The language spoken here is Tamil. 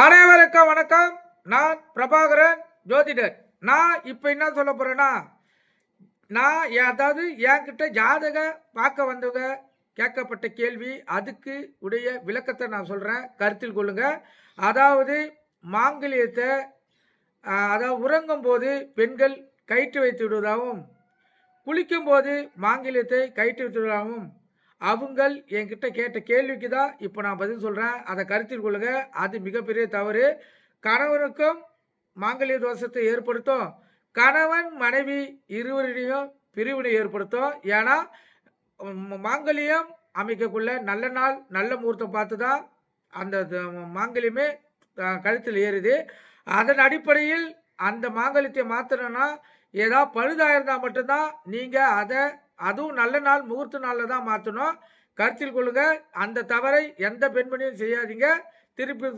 அனைவருக்கும் வணக்கம். நான் பிரபாகரன் ஜோதிடர். நான் இப்போ என்ன சொல்ல போறேன்னா, அதாவது என்கிட்ட ஜாதக பார்க்க வந்தவங்க கேட்கப்பட்ட கேள்வி, அதுக்கு உடைய விளக்கத்தை நான் சொல்கிறேன், கருத்தில் கொள்ளுங்க. அதாவது மாங்கல்யத்தை அதாவது உறங்கும் போது பெண்கள் கயிற்று வைத்து விடுவதாகவும், குளிக்கும் போது மாங்கல்யத்தை கயிற்று வைத்து விடுவதாகவும் அவங்கள் என்கிட்ட கேட்ட கேள்விக்கு தான் இப்போ நான் பதில் சொல்கிறேன். அதை கருத்தில் கொள்ளுங்க. அது மிகப்பெரிய தவறு. கணவனுக்கும் மாங்கல்ய தோஷத்தை ஏற்படுத்தும். கணவன் மனைவி இருவரிடையும் பிரிவினை ஏற்படுத்தும். ஏன்னா மாங்கல்யம் அமைக்கக்குள்ள நல்ல நாள் நல்ல முகூர்த்தம் பார்த்து தான் அந்த மாங்கல்யமே கழுத்தில் ஏறுது. அதன் அடிப்படையில் அந்த மாங்கல்யத்தை மாற்றணும்னா ஏதாவது பழுதாயிருந்தால் மட்டும்தான் நீங்கள் அதுவும் நல்ல நாள் முகூர்த்த நாளில் தான் மாற்றணும். கருத்தில் கொள்ளுங்க. அந்த தவறை எந்த பெண்மணியும் செய்யாதீங்க. திருப்பி